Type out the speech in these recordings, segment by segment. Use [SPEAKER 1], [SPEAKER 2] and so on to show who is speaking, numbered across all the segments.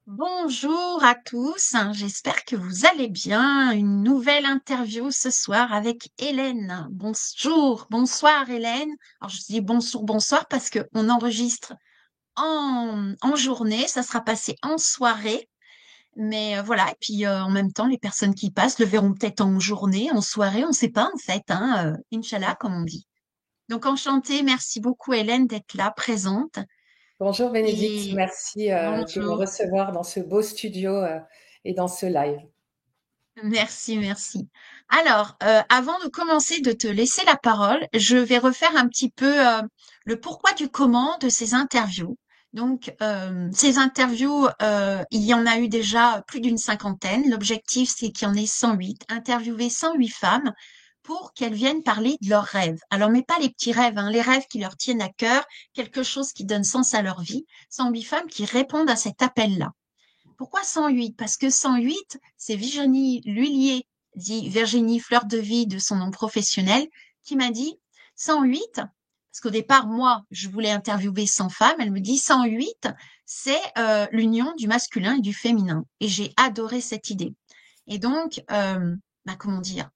[SPEAKER 1] Bonjour à tous, j'espère que vous allez bien. Une nouvelle interview ce soir avec Hélène. Bonjour, bonsoir Hélène. Alors je dis bonjour, bonsoir parce qu'on enregistre en journée, ça sera passé en soirée. Mais voilà, et puis en même temps, les personnes qui passent le verront peut-être en journée, en soirée, on ne sait pas en fait, Inch'Allah comme on dit. Donc enchantée, merci beaucoup Hélène d'être là, présente.
[SPEAKER 2] Bonjour Bénédicte,
[SPEAKER 1] Et
[SPEAKER 2] merci de me
[SPEAKER 1] bonjour.
[SPEAKER 2] recevoir dans ce beau studio et dans ce live.
[SPEAKER 1] Merci, merci. Alors, avant de commencer de te laisser la parole, je vais refaire un petit peu le pourquoi du comment de ces interviews. Donc, ces interviews, il y en a eu déjà plus d'une cinquantaine. L'objectif, c'est qu'il y en ait 108. Interviewer 108 femmes pour qu'elles viennent parler de leurs rêves. Alors, mais pas les petits rêves, les rêves qui leur tiennent à cœur, quelque chose qui donne sens à leur vie. 108 femmes qui répondent à cet appel-là. Pourquoi 108? Parce que 108, c'est Virginie Lhuillier, dit Virginie Fleur de Vie de son nom professionnel, qui m'a dit 108, parce qu'au départ, moi, je voulais interviewer 100 femmes, elle me dit 108, c'est l'union du masculin et du féminin. Et j'ai adoré cette idée. Et donc, comment dire,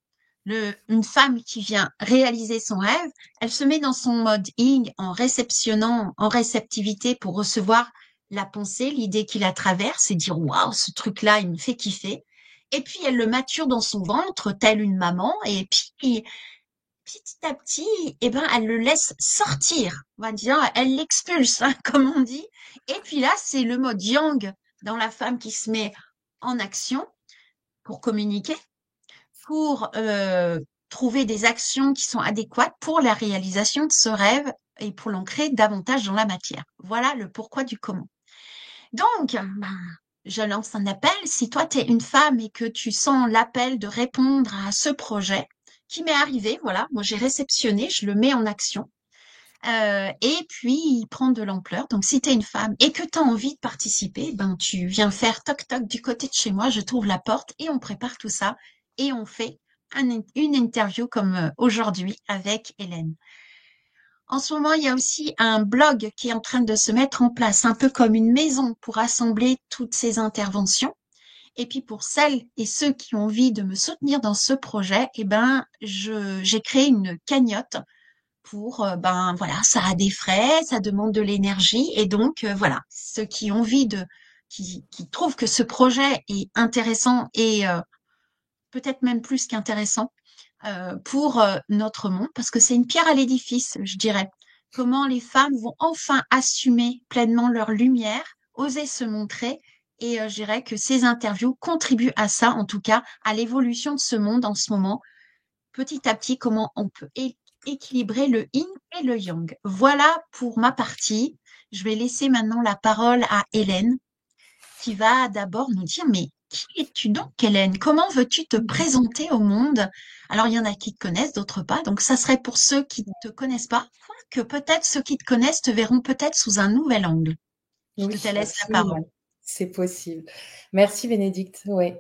[SPEAKER 1] une femme qui vient réaliser son rêve, elle se met dans son mode yin en réceptionnant, en réceptivité pour recevoir la pensée, l'idée qui la traverse et dire waouh, ce truc-là, il me fait kiffer. Et puis elle le mature dans son ventre, telle une maman, et puis petit à petit, eh ben, elle le laisse sortir. On va dire, elle l'expulse, comme on dit. Et puis là, c'est le mode yang dans la femme qui se met en action pour communiquer, pour trouver des actions qui sont adéquates pour la réalisation de ce rêve et pour l'ancrer davantage dans la matière. Voilà le pourquoi du comment. Donc, je lance un appel. Si toi, tu es une femme et que tu sens l'appel de répondre à ce projet qui m'est arrivé, voilà, moi j'ai réceptionné, je le mets en action. Et puis, il prend de l'ampleur. Donc, si tu es une femme et que tu as envie de participer, ben, tu viens faire toc-toc du côté de chez moi, je t'ouvre la porte et on prépare tout ça et on fait une interview comme aujourd'hui avec Hélène. En ce moment, il y a aussi un blog qui est en train de se mettre en place, un peu comme une maison pour rassembler toutes ces interventions. Et puis pour celles et ceux qui ont envie de me soutenir dans ce projet, eh ben, j'ai créé une cagnotte pour, ben voilà, ça a des frais, ça demande de l'énergie. Et donc, voilà, ceux qui ont envie qui trouvent que ce projet est intéressant et peut-être même plus qu'intéressant, pour notre monde, parce que c'est une pierre à l'édifice, je dirais. Comment les femmes vont enfin assumer pleinement leur lumière, oser se montrer. Et je dirais que ces interviews contribuent à ça, en tout cas, à l'évolution de ce monde en ce moment. Petit à petit, comment on peut équilibrer le yin et le yang. Voilà pour ma partie. Je vais laisser maintenant la parole à Hélène qui va d'abord nous dire, mais qui es-tu donc, Hélène? Comment veux-tu te présenter au monde? Alors, il y en a qui te connaissent, d'autres pas. Donc, ça serait pour ceux qui ne te connaissent pas, que peut-être ceux qui te connaissent te verront peut-être sous un nouvel angle. Je te
[SPEAKER 2] Oui,
[SPEAKER 1] laisse la parole.
[SPEAKER 2] absolument, c'est possible. Merci Bénédicte, oui.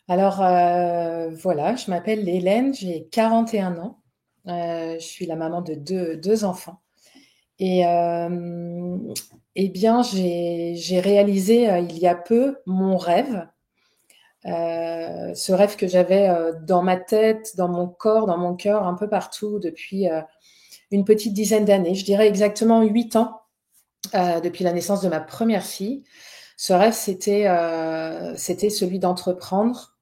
[SPEAKER 2] Alors voilà, je m'appelle Hélène, j'ai 41 ans. Je suis la maman de deux enfants. Et eh bien, j'ai réalisé il y a peu mon rêve. Ce rêve que j'avais dans ma tête, dans mon corps, dans mon cœur, un peu partout depuis une petite dizaine d'années. Je dirais exactement 8 ans depuis la naissance de ma première fille. Ce rêve, c'était celui d'entreprendre,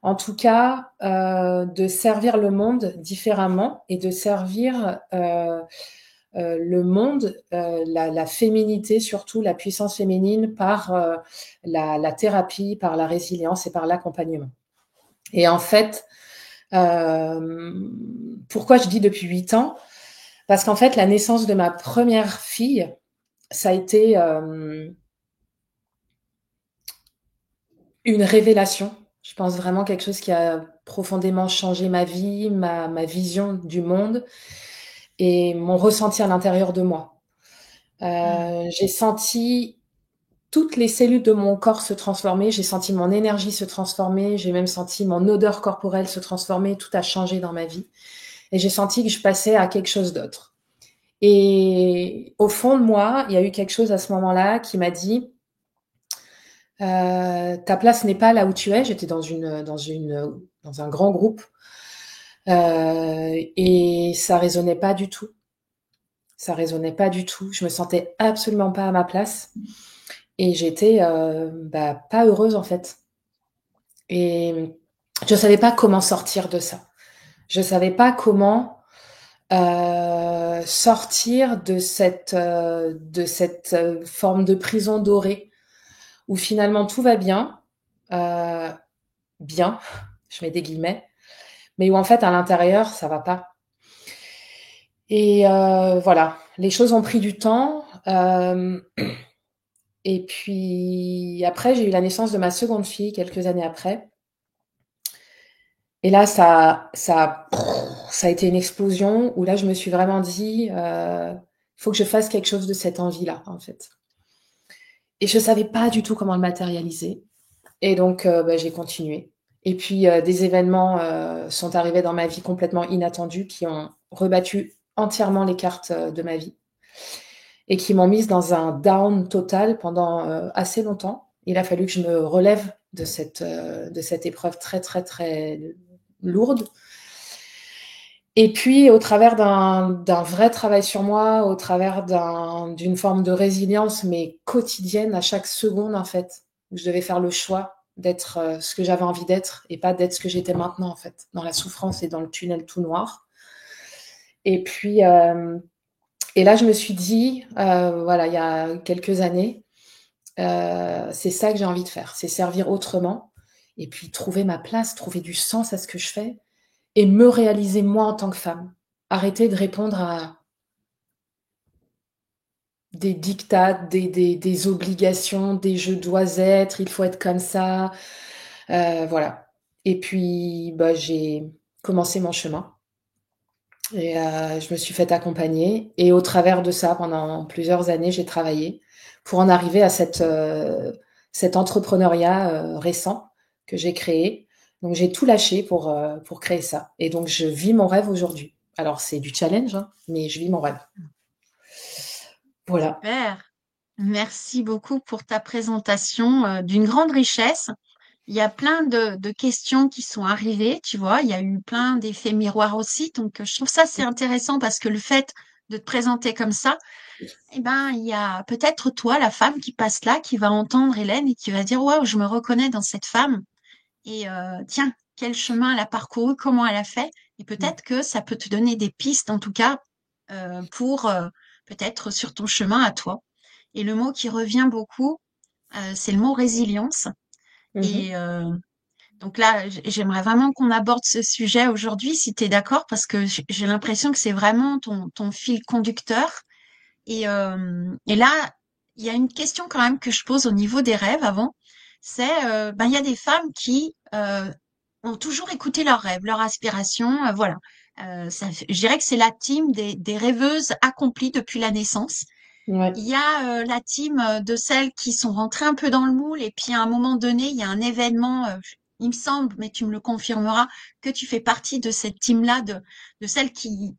[SPEAKER 2] en tout cas de servir le monde différemment et de servir le monde, la féminité surtout, la puissance féminine par la thérapie, par la résilience et par l'accompagnement. Et en fait, pourquoi je dis depuis 8 ans? Parce qu'en fait, la naissance de ma première fille, ça a été une révélation. Je pense vraiment quelque chose qui a profondément changé ma vie, ma vision du monde et mon ressenti à l'intérieur de moi.
[SPEAKER 1] Hmm.
[SPEAKER 2] J'ai senti toutes les cellules de mon corps se transformer, j'ai senti mon énergie se transformer, j'ai même senti mon odeur corporelle se transformer, tout a changé dans ma vie. Et j'ai senti que je passais à quelque chose d'autre. Et au fond de moi, il y a eu quelque chose à ce moment-là qui m'a dit, Ta place n'est pas là où tu es. J'étais dans un grand groupe et ça résonnait pas du tout. Ça résonnait pas du tout. Je me sentais absolument pas à ma place et j'étais pas heureuse en fait. Et je savais pas comment sortir de ça. Je savais pas comment sortir de cette forme de prison dorée où finalement tout va bien, euh, bien, je mets des guillemets, mais où en fait à l'intérieur ça va pas. Et voilà, les choses ont pris du temps. Et puis après, j'ai eu la naissance de ma seconde fille quelques années après. Et là, ça a été une explosion où là, je me suis vraiment dit, il faut que je fasse quelque chose de cette envie-là, en fait. Et je savais pas du tout comment le matérialiser. Et donc, j'ai continué. Et puis, des événements sont arrivés dans ma vie complètement inattendus qui ont rebattu entièrement les cartes de ma vie et qui m'ont mise dans un down total pendant assez longtemps. Il a fallu que je me relève de cette épreuve très, très, très lourde. Et puis, au travers d'un vrai travail sur moi, au travers d'une forme de résilience, mais quotidienne, à chaque seconde, en fait, où je devais faire le choix d'être ce que j'avais envie d'être et pas d'être ce que j'étais maintenant, en fait, dans la souffrance et dans le tunnel tout noir. Et puis, et là, je me suis dit, voilà, il y a quelques années, c'est ça que j'ai envie de faire, c'est servir autrement et puis trouver ma place, trouver du sens à ce que je fais et me réaliser moi en tant que femme. Arrêter de répondre à des dictats, des obligations, des je dois être, il faut être comme ça. Voilà. Et puis, j'ai commencé mon chemin et je me suis fait accompagner. Et au travers de ça, pendant plusieurs années, j'ai travaillé pour en arriver à cet entrepreneuriat récent que j'ai créé. Donc, j'ai tout lâché pour créer ça. Et donc, je vis mon rêve aujourd'hui. Alors, c'est du challenge, hein, mais je vis mon rêve. Voilà.
[SPEAKER 1] Super. Merci beaucoup pour ta présentation d'une grande richesse. Il y a plein de questions qui sont arrivées, tu vois. Il y a eu plein d'effets miroirs aussi. Donc, je trouve ça c'est intéressant parce que le fait de te présenter comme ça, eh ben, il y a peut-être toi, la femme qui passe là, qui va entendre Hélène et qui va dire, waouh, je me reconnais dans cette femme. Et tiens, quel chemin elle a parcouru, comment elle a fait. Et peut-être que ça peut te donner des pistes, en tout cas, pour peut-être sur ton chemin à toi. Et le mot qui revient beaucoup, c'est le mot résilience.
[SPEAKER 2] Mhm.
[SPEAKER 1] Et donc là, j'aimerais vraiment qu'on aborde ce sujet aujourd'hui, si tu es d'accord, parce que j'ai l'impression que c'est vraiment ton fil conducteur. Et là, il y a une question quand même que je pose au niveau des rêves avant. C'est, ben, il y a des femmes qui ont toujours écouté leurs rêves, leurs aspirations, voilà. Je dirais que c'est la team des rêveuses accomplies depuis la naissance.
[SPEAKER 2] Ouais.
[SPEAKER 1] Il y a la team de celles qui sont rentrées un peu dans le moule et puis à un moment donné, il y a un événement, il me semble, mais tu me le confirmeras, que tu fais partie de cette team-là, de celle qui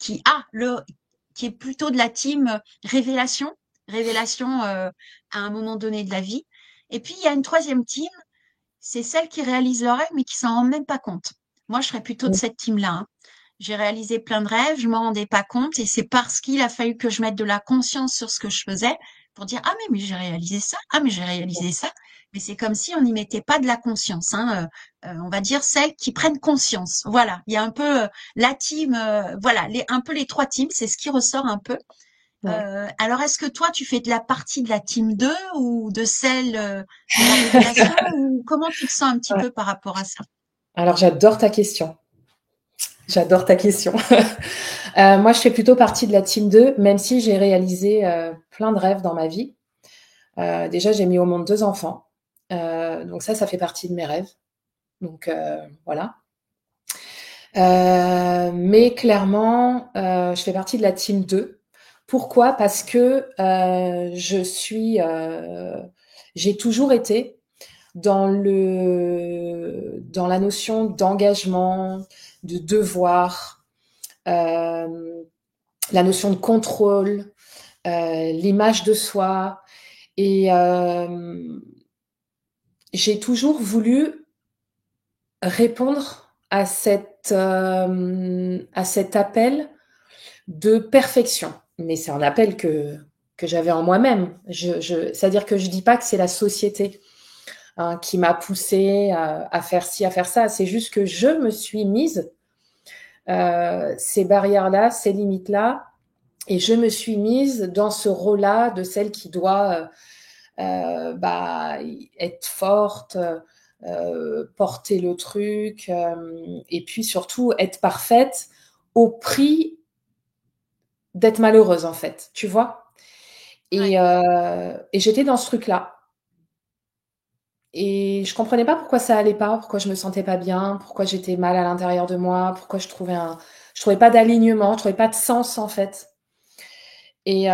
[SPEAKER 1] est plutôt de la team révélation, révélation à un moment donné de la vie. Et puis il y a une troisième team, c'est celle qui réalise leurs rêves mais qui s'en rend même pas compte. Moi, je serais plutôt de cette team-là, hein. J'ai réalisé plein de rêves, je m'en rendais pas compte et c'est parce qu'il a fallu que je mette de la conscience sur ce que je faisais pour dire ah mais j'ai réalisé ça, ah mais j'ai réalisé ça. Mais c'est comme si on n'y mettait pas de la conscience, hein. On va dire celles qui prennent conscience. Voilà, il y a un peu la team, voilà, un peu les trois teams, c'est ce qui ressort un peu.
[SPEAKER 2] Ouais.
[SPEAKER 1] Alors est-ce que toi tu fais de la partie de la team 2 ou de celle de la révélation ou comment tu te sens un petit
[SPEAKER 2] Ouais.
[SPEAKER 1] peu par rapport à ça?
[SPEAKER 2] Alors, j'adore ta question. J'adore ta question. Moi, je fais plutôt partie de la team 2, même si j'ai réalisé plein de rêves dans ma vie. Déjà, j'ai mis au monde 2 enfants. Donc ça fait partie de mes rêves. Donc voilà. Mais clairement, je fais partie de la team 2. Pourquoi? Parce que j'ai toujours été dans la notion d'engagement, de devoir, la notion de contrôle, l'image de soi. Et j'ai toujours voulu répondre à cet appel de perfection. Mais c'est un appel que j'avais en moi-même. C'est-à-dire que je dis pas que c'est la société, hein, qui m'a poussée à faire ci, à faire ça. C'est juste que je me suis mise ces barrières-là, ces limites-là, et je me suis mise dans ce rôle-là de celle qui doit bah, être forte, porter le truc, et puis surtout être parfaite au prix d'être malheureuse, en fait, tu vois.
[SPEAKER 1] Ouais,
[SPEAKER 2] Et j'étais dans ce truc-là. Et je comprenais pas pourquoi ça allait pas, pourquoi je me sentais pas bien, pourquoi j'étais mal à l'intérieur de moi, pourquoi je trouvais pas d'alignement, je trouvais pas de sens, en fait. Et,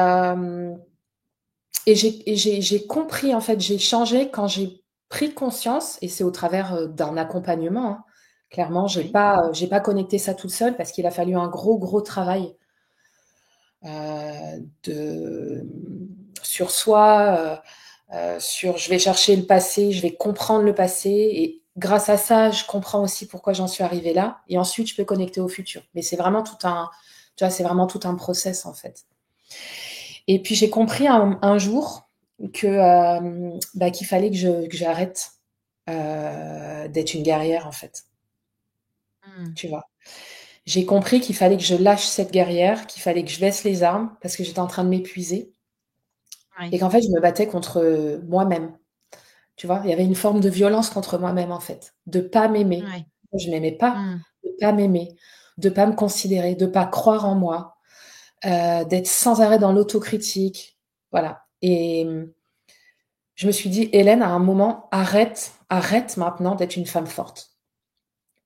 [SPEAKER 2] j'ai compris, en fait, j'ai changé quand j'ai pris conscience, et c'est au travers d'un accompagnement, hein. Clairement,
[SPEAKER 1] oui,
[SPEAKER 2] j'ai pas connecté ça toute seule parce qu'il a fallu un gros, gros travail de, sur soi, sur je vais chercher le passé, je vais comprendre le passé, et grâce à ça, je comprends aussi pourquoi j'en suis arrivée là, et ensuite je peux connecter au futur. Mais c'est vraiment tu vois, c'est vraiment tout un process en fait. Et puis j'ai compris un jour que bah, qu'il fallait que j'arrête d'être une guerrière en fait.
[SPEAKER 1] mmh,
[SPEAKER 2] Tu vois. J'ai compris qu'il fallait que je lâche cette guerrière, qu'il fallait que je baisse les armes parce que j'étais en train de m'épuiser,
[SPEAKER 1] ouais,
[SPEAKER 2] et qu'en fait je me battais contre moi-même. Tu vois, il y avait une forme de violence contre moi-même en fait, de pas m'aimer.
[SPEAKER 1] ouais,
[SPEAKER 2] Je m'aimais pas,
[SPEAKER 1] mmh,
[SPEAKER 2] de pas m'aimer, de pas me considérer, de pas croire en moi, d'être sans arrêt dans l'autocritique, voilà. Et je me suis dit: «Hélène, à un moment, arrête maintenant d'être une femme forte.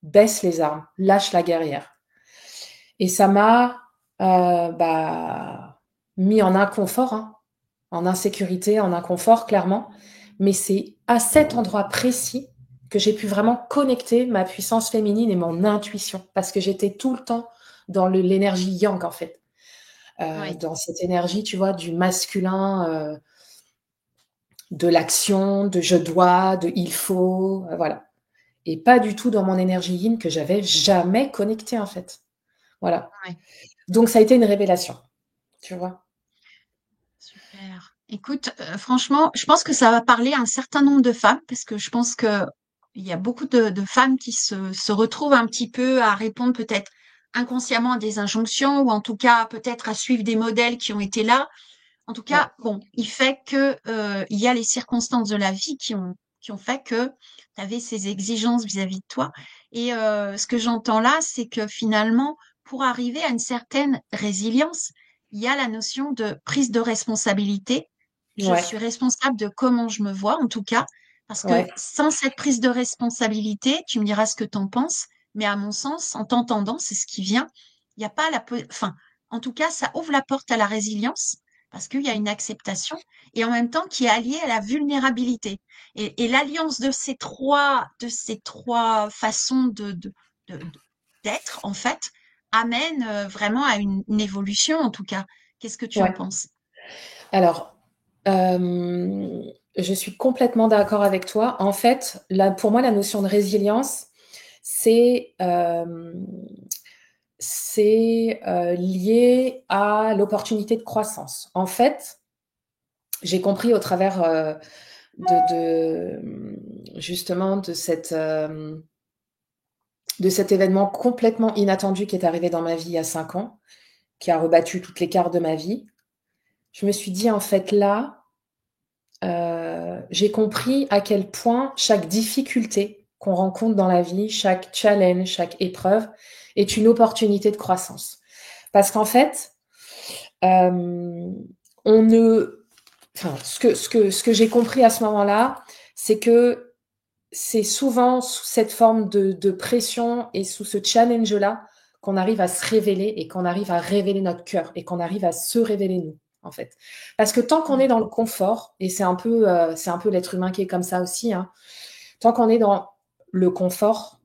[SPEAKER 2] Baisse les armes, lâche la guerrière». Et ça m'a, bah, mis en inconfort, hein, en insécurité, en inconfort clairement. Mais c'est à cet endroit précis que j'ai pu vraiment connecter ma puissance féminine et mon intuition, parce que j'étais tout le temps dans l'énergie yang en fait,
[SPEAKER 1] ouais,
[SPEAKER 2] dans cette énergie, tu vois, du masculin, de l'action, de je dois, de il faut, voilà. Et pas du tout dans mon énergie yin que j'avais jamais connectée en fait. Voilà.
[SPEAKER 1] ouais.
[SPEAKER 2] Donc ça a été une révélation, tu vois.
[SPEAKER 1] Super. Écoute, franchement, je pense que ça va parler à un certain nombre de femmes parce que je pense que il y a beaucoup de femmes qui se retrouvent un petit peu à répondre peut-être inconsciemment à des injonctions ou en tout cas peut-être à suivre des modèles qui ont été là. En tout
[SPEAKER 2] Ouais,
[SPEAKER 1] cas, bon, il fait que il y a les circonstances de la vie qui ont fait que tu avais ces exigences vis-à-vis de toi. Et ce que j'entends là, c'est que finalement, pour arriver à une certaine résilience, il y a la notion de prise de responsabilité. Je
[SPEAKER 2] ouais,
[SPEAKER 1] suis responsable de comment je me vois, en tout cas, parce que
[SPEAKER 2] ouais,
[SPEAKER 1] sans cette prise de responsabilité, tu me diras ce que tu en penses, mais à mon sens, en t'entendant, c'est ce qui vient. Il n'y a pas enfin, en tout cas, ça ouvre la porte à la résilience parce qu'il y a une acceptation et en même temps qui est alliée à la vulnérabilité. Et l'alliance de ces trois façons d'être, en fait, amène vraiment à une évolution, en tout cas. Qu'est-ce que tu en
[SPEAKER 2] ouais.
[SPEAKER 1] penses?
[SPEAKER 2] Alors, je suis complètement d'accord avec toi. En fait, là, pour moi, la notion de résilience, c'est lié à l'opportunité de croissance. En fait, j'ai compris au travers justement de cet événement complètement inattendu qui est arrivé dans ma vie il y a 5 ans, qui a rebattu toutes les cartes de ma vie. Je me suis dit, en fait, là, j'ai compris à quel point chaque difficulté qu'on rencontre dans la vie, chaque challenge, chaque épreuve est une opportunité de croissance. Parce qu'en fait, euh, on ne, enfin, ce que j'ai compris à ce moment-là, c'est que c'est souvent sous cette forme de pression et sous ce challenge-là qu'on arrive à se révéler et qu'on arrive à révéler notre cœur et qu'on arrive à se révéler nous, en fait. Parce que tant qu'on est
[SPEAKER 1] Mm.
[SPEAKER 2] dans le confort, et c'est un peu l'être humain qui est comme ça aussi, hein, tant qu'on est dans le confort,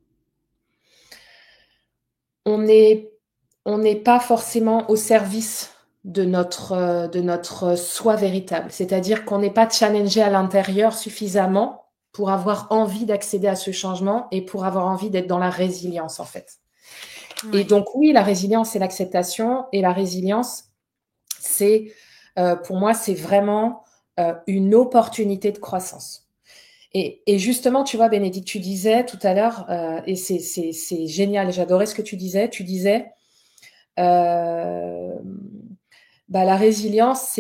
[SPEAKER 2] on est, on n'est pas forcément au service de notre soi véritable. C'est-à-dire qu'on n'est pas challengé à l'intérieur suffisamment pour avoir envie d'accéder à ce changement et pour avoir envie d'être dans la résilience, en fait. Et
[SPEAKER 1] Ouais.
[SPEAKER 2] donc, oui, la résilience, c'est l'acceptation. Et la résilience, c'est, pour moi, c'est vraiment une opportunité de croissance. Et justement, tu vois, Bénédicte, tu disais tout à l'heure, et c'est génial, j'adorais ce que tu disais, euh, bah, la résilience,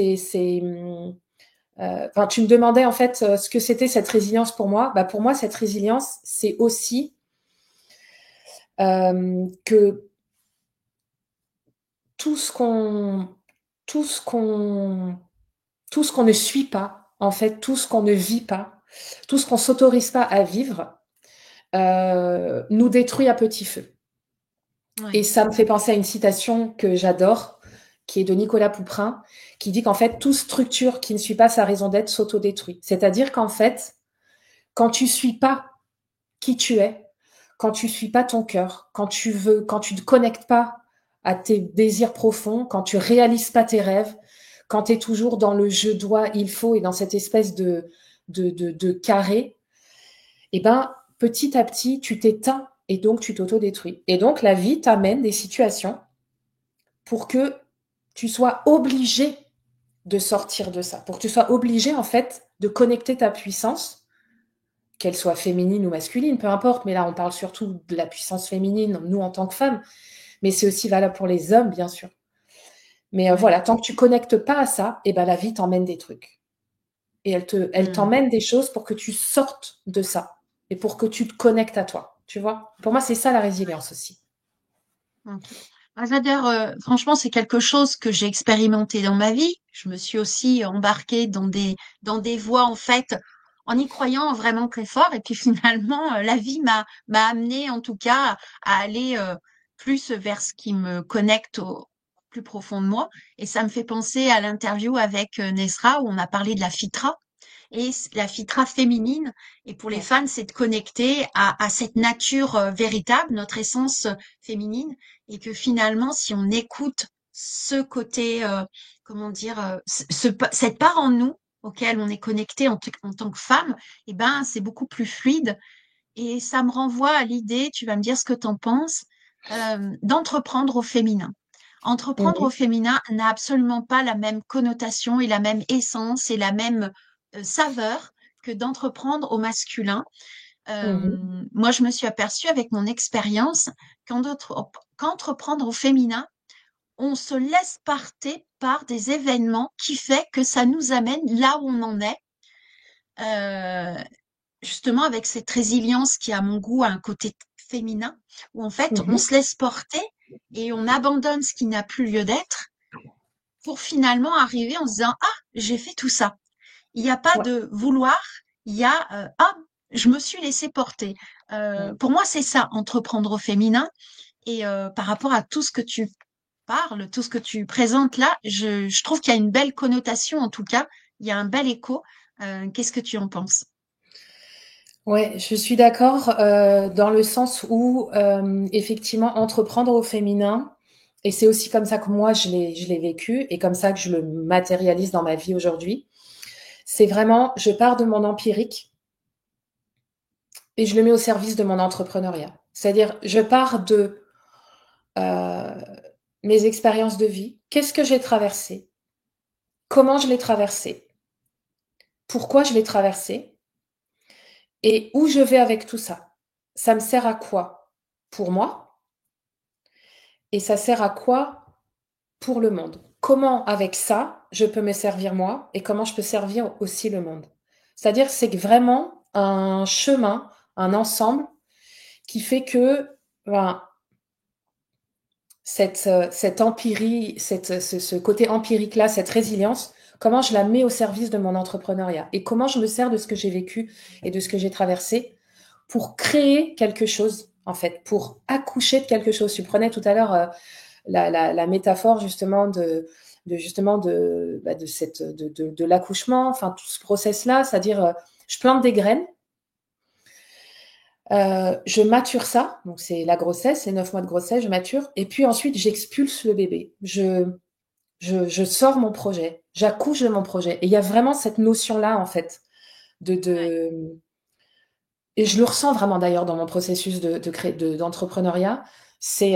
[SPEAKER 2] enfin, tu me demandais en fait ce que c'était cette résilience pour moi. Bah, pour moi, cette résilience, c'est aussi que tout ce qu'on, tout ce qu'on, tout ce qu'on ne suit pas, en fait, tout ce qu'on ne vit pas, tout ce qu'on s'autorise pas à vivre, nous détruit à petit feu. Et
[SPEAKER 1] Ouais.
[SPEAKER 2] ça me fait penser à une citation que j'adore, qui est de Nicolas Pouprin, qui dit qu'en fait, toute structure qui ne suit pas sa raison d'être s'autodétruit. C'est-à-dire qu'en fait, quand tu suis pas qui tu es, quand tu suis pas ton cœur, quand tu te connectes pas à tes désirs profonds, quand tu réalises pas tes rêves, quand tu es toujours dans le je dois, il faut et dans cette espèce de carré, et ben, petit à petit, tu t'éteins et donc tu t'autodétruis. Et donc, la vie t'amène des situations pour que tu sois obligé de sortir de ça, pour que tu sois obligé, en fait, de connecter ta puissance, qu'elle soit féminine ou masculine, peu importe, mais là, on parle surtout de la puissance féminine, nous, en tant que femmes, mais c'est aussi valable pour les hommes, bien sûr. Mais
[SPEAKER 1] Ouais.
[SPEAKER 2] voilà, tant que tu connectes pas à ça, et ben, la vie t'emmène des trucs. Et elle
[SPEAKER 1] Hmm.
[SPEAKER 2] t'emmène des choses pour que tu sortes de ça et pour que tu te connectes à toi. Tu vois? Pour moi, c'est ça la résilience aussi.
[SPEAKER 1] Ok. Ah, j'adore, franchement, c'est quelque chose que j'ai expérimenté dans ma vie. Je me suis aussi embarquée dans des voies, en fait, en y croyant vraiment très fort. Et puis finalement, la vie m'a amené, en tout cas, à aller plus vers ce qui me connecte au plus profond de moi. Et ça me fait penser à l'interview avec Nesra où on a parlé de la fitra. Et la fitra féminine, et pour les
[SPEAKER 2] Ouais.
[SPEAKER 1] femmes, c'est de connecter à cette nature véritable, notre essence féminine, et que finalement, si on écoute ce côté, comment dire, cette part en nous auquel on est connecté en tant que femme, eh ben, c'est beaucoup plus fluide. Et ça me renvoie à l'idée, tu vas me dire ce que tu en penses, d'entreprendre au féminin. Entreprendre au
[SPEAKER 2] Mhm.
[SPEAKER 1] féminin n'a absolument pas la même connotation et la même essence et la même saveur que d'entreprendre au masculin.
[SPEAKER 2] Mhm.
[SPEAKER 1] Moi, je me suis aperçue avec mon expérience qu'entreprendre au féminin, on se laisse porter par des événements qui fait que ça nous amène là où on en est. Euh, Justement avec cette résilience qui, à mon goût, a un côté féminin, où en fait, on
[SPEAKER 2] Mhm.
[SPEAKER 1] se laisse porter et on abandonne ce qui n'a plus lieu d'être pour finalement arriver en se disant, ah, j'ai fait tout ça. Il n'y a pas
[SPEAKER 2] Ouais.
[SPEAKER 1] de vouloir, il y a, ah, je me suis laissé porter.
[SPEAKER 2] Ouais.
[SPEAKER 1] Pour moi, c'est ça, entreprendre au féminin. Et par rapport à tout ce que tu parles, tout ce que tu présentes là, je trouve qu'il y a une belle connotation, en tout cas, il y a un bel écho. Qu'est-ce que tu en penses?
[SPEAKER 2] Ouais, je suis d'accord dans le sens où effectivement entreprendre au féminin, et c'est aussi comme ça que moi je l'ai vécu et comme ça que je le matérialise dans ma vie aujourd'hui. C'est vraiment, je pars de mon empirique et je le mets au service de mon entrepreneuriat. C'est-à-dire, je pars de euh, mes expériences de vie. Qu'est-ce que j'ai traversé? Comment je l'ai traversé? Pourquoi je l'ai traversé? Et où je vais avec tout ça? Ça me sert à quoi? Pour moi? Et ça sert à quoi pour le monde? Comment, avec ça, je peux me servir moi et comment je peux servir aussi le monde? C'est-à-dire que c'est vraiment un chemin, un ensemble qui fait que ben, cette empirie, ce côté empirique-là, cette résilience, comment je la mets au service de mon entrepreneuriat et comment je me sers de ce que j'ai vécu et de ce que j'ai traversé pour créer quelque chose, en fait, pour accoucher de quelque chose. Tu prenais tout à l'heure la métaphore justement de l'accouchement, enfin tout ce process-là, c'est-à-dire je plante des graines, je mature ça, donc c'est la grossesse, c'est 9 mois de grossesse, je mature, et puis ensuite j'expulse le bébé. Je sors mon projet, j'accouche de mon projet. Et il y a vraiment cette notion-là, en fait, de,
[SPEAKER 1] Ouais.
[SPEAKER 2] de, et je le ressens vraiment d'ailleurs dans mon processus d'entrepreneuriat, c'est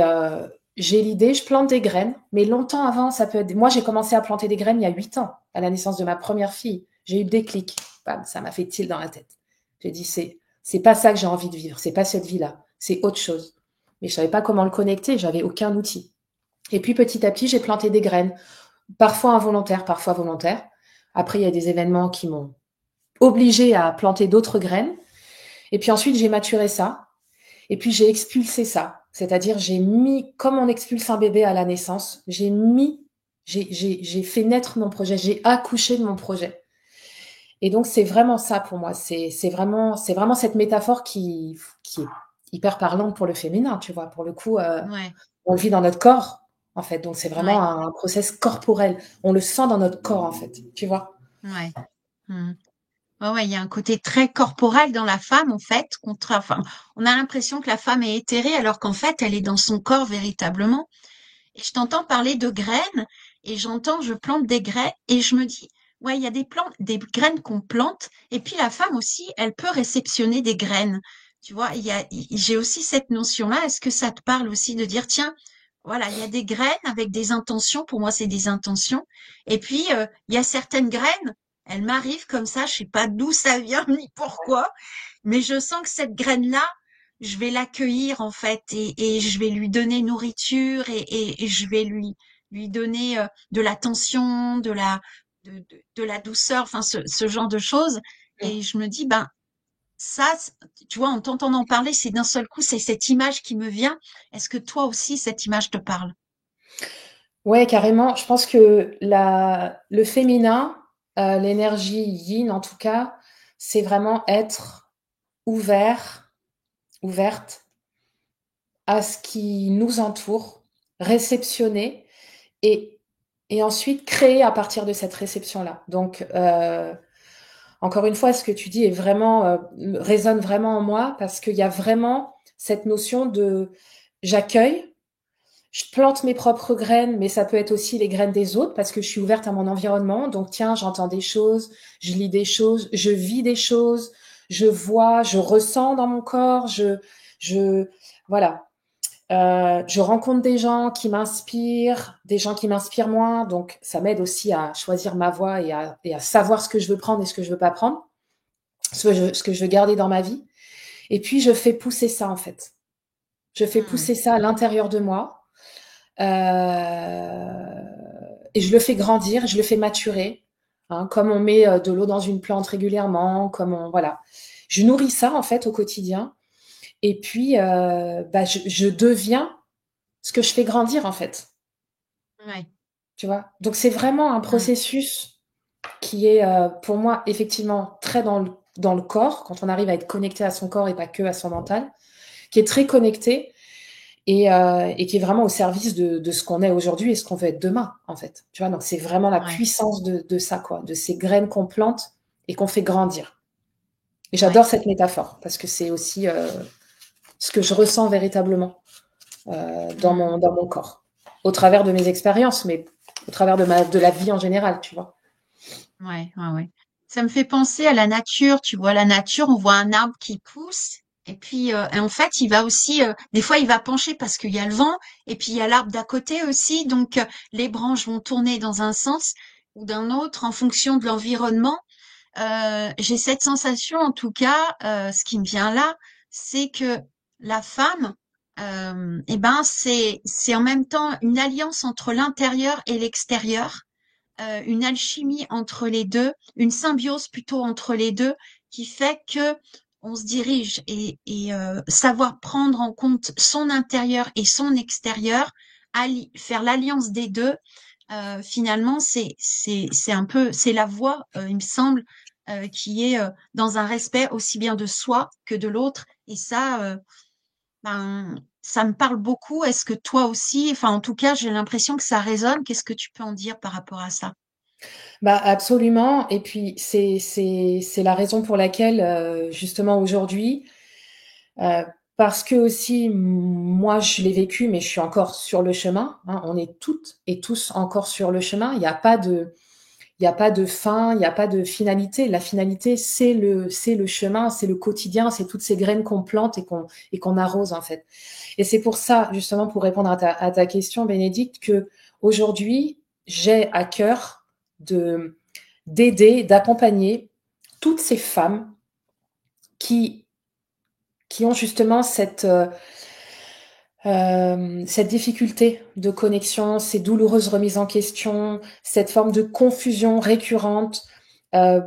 [SPEAKER 2] j'ai l'idée, je plante des graines, mais longtemps avant, ça peut être. Moi, j'ai commencé à planter des graines il y a 8 ans, à la naissance de ma première fille. J'ai eu le déclic. Bam, ça m'a fait tilt dans la tête. J'ai dit, c'est pas ça que j'ai envie de vivre, c'est pas cette vie-là, c'est autre chose. Mais je savais pas comment le connecter, j'avais aucun outil. Et puis petit à petit, j'ai planté des graines, parfois involontaires, parfois volontaires. Après, il y a des événements qui m'ont obligée à planter d'autres graines. Et puis ensuite, j'ai maturé ça. Et puis, j'ai expulsé ça. C'est-à-dire, j'ai mis, comme on expulse un bébé à la naissance, j'ai fait naître mon projet, j'ai accouché de mon projet. Et donc, c'est vraiment ça pour moi. C'est vraiment cette métaphore qui est hyper parlante pour le féminin, tu vois. Pour le coup,
[SPEAKER 1] Ouais,
[SPEAKER 2] on le vit dans notre corps, en fait. Donc, c'est vraiment
[SPEAKER 1] ouais,
[SPEAKER 2] un process corporel. On le sent dans notre corps, en fait, tu vois.
[SPEAKER 1] ouais. Mmh. Ouais, ouais, il y a un côté très corporel dans la femme, en fait, enfin, on a l'impression que la femme est éthérée alors qu'en fait, elle est dans son corps véritablement. Et je t'entends parler de graines et j'entends, je plante des graines et je me dis, ouais, il y a des plantes, des graines qu'on plante et puis la femme aussi, elle peut réceptionner des graines. Tu vois, j'ai aussi cette notion-là. Est-ce que ça te parle aussi de dire, tiens, voilà, il y a des graines avec des intentions. Pour moi, c'est des intentions. Et puis, il y a certaines graines, elles m'arrivent comme ça. Je sais pas d'où ça vient ni pourquoi, mais je sens que cette graine-là, je vais l'accueillir en fait et je vais lui donner nourriture et je vais lui donner de l'attention, de la douceur, enfin ce genre de choses. Et je me dis, ben ça, tu vois, en t'entendant parler, c'est d'un seul coup, c'est cette image qui me vient. Est-ce que toi aussi, cette image te parle?
[SPEAKER 2] Ouais, carrément. Je pense que le féminin, l'énergie yin en tout cas, c'est vraiment être ouvert, ouverte à ce qui nous entoure, réceptionner et, et ensuite créer à partir de cette réception-là. Donc, encore une fois, ce que tu dis est vraiment, résonne vraiment en moi parce qu'il y a vraiment cette notion de j'accueille, je plante mes propres graines, mais ça peut être aussi les graines des autres parce que je suis ouverte à mon environnement. Donc, tiens, j'entends des choses, je lis des choses, je vis des choses, je vois, je ressens dans mon corps, je, voilà. Je rencontre des gens qui m'inspirent, des gens qui m'inspirent moins. Donc, ça m'aide aussi à choisir ma voie et à savoir ce que je veux prendre et ce que je veux pas prendre, ce que je veux garder dans ma vie. Et puis, je fais pousser ça, en fait. Je fais
[SPEAKER 1] Hmm.
[SPEAKER 2] pousser ça à l'intérieur de moi. Euh, et je le fais grandir, je le fais maturer, hein, comme on met de l'eau dans une plante régulièrement, voilà. Je nourris ça en fait au quotidien, et puis bah, je deviens ce que je fais grandir en fait,
[SPEAKER 1] Ouais.
[SPEAKER 2] tu vois. Donc c'est vraiment un
[SPEAKER 1] Hmm.
[SPEAKER 2] processus qui est pour moi effectivement très dans le corps, quand on arrive à être connecté à son corps et pas que à son mental, qui est très connecté et qui est vraiment au service de ce qu'on est aujourd'hui et ce qu'on veut être demain, en fait. Tu vois, donc c'est vraiment la
[SPEAKER 1] Ouais.
[SPEAKER 2] puissance de ça, quoi, de ces graines qu'on plante et qu'on fait grandir. Et
[SPEAKER 1] Ouais.
[SPEAKER 2] j'adore cette métaphore parce que c'est aussi ce que je ressens véritablement
[SPEAKER 1] Hmm.
[SPEAKER 2] dans mon corps, au travers de mes expériences, mais au travers de la vie en général, tu vois.
[SPEAKER 1] Ouais, ouais, ouais. Ça me fait penser à la nature. Tu vois, la nature, on voit un arbre qui pousse. Et puis, et en fait, il va aussi, des fois, il va pencher parce qu'il y a le vent. Et puis, il y a l'arbre d'à côté aussi. Donc, les branches vont tourner dans un sens ou d'un autre en fonction de l'environnement. J'ai cette sensation, en tout cas, ce qui me vient là, c'est que la femme, eh ben, c'est en même temps une alliance entre l'intérieur et l'extérieur, une alchimie entre les deux, une symbiose plutôt entre les deux, qui fait que on se dirige et savoir prendre en compte son intérieur et son extérieur, faire l'alliance des deux. Finalement, c'est un peu c'est la voie, il me semble, qui est dans un respect aussi bien de soi que de l'autre. Et ça, ben, ça me parle beaucoup. Est-ce que toi aussi, enfin en tout cas, j'ai l'impression que ça résonne. Qu'est-ce que tu peux en dire par rapport à ça?
[SPEAKER 2] Bah, absolument. Et puis, c'est la raison pour laquelle, justement, aujourd'hui, Heu, parce que aussi, moi, je l'ai vécu, mais je suis encore sur le chemin, hein. On est toutes et tous encore sur le chemin. il n'y a pas de fin, il n'y a pas de finalité. La finalité, c'est le chemin, c'est le quotidien, c'est toutes ces graines qu'on plante et qu'on arrose en fait. Et c'est pour ça, justement, pour répondre à ta question, Bénédicte, que aujourd'hui, j'ai à cœur de d'aider, d'accompagner toutes ces femmes qui qui ont justement cette difficulté de connexion, ces douloureuses remises en question, cette forme de confusion récurrente, euh,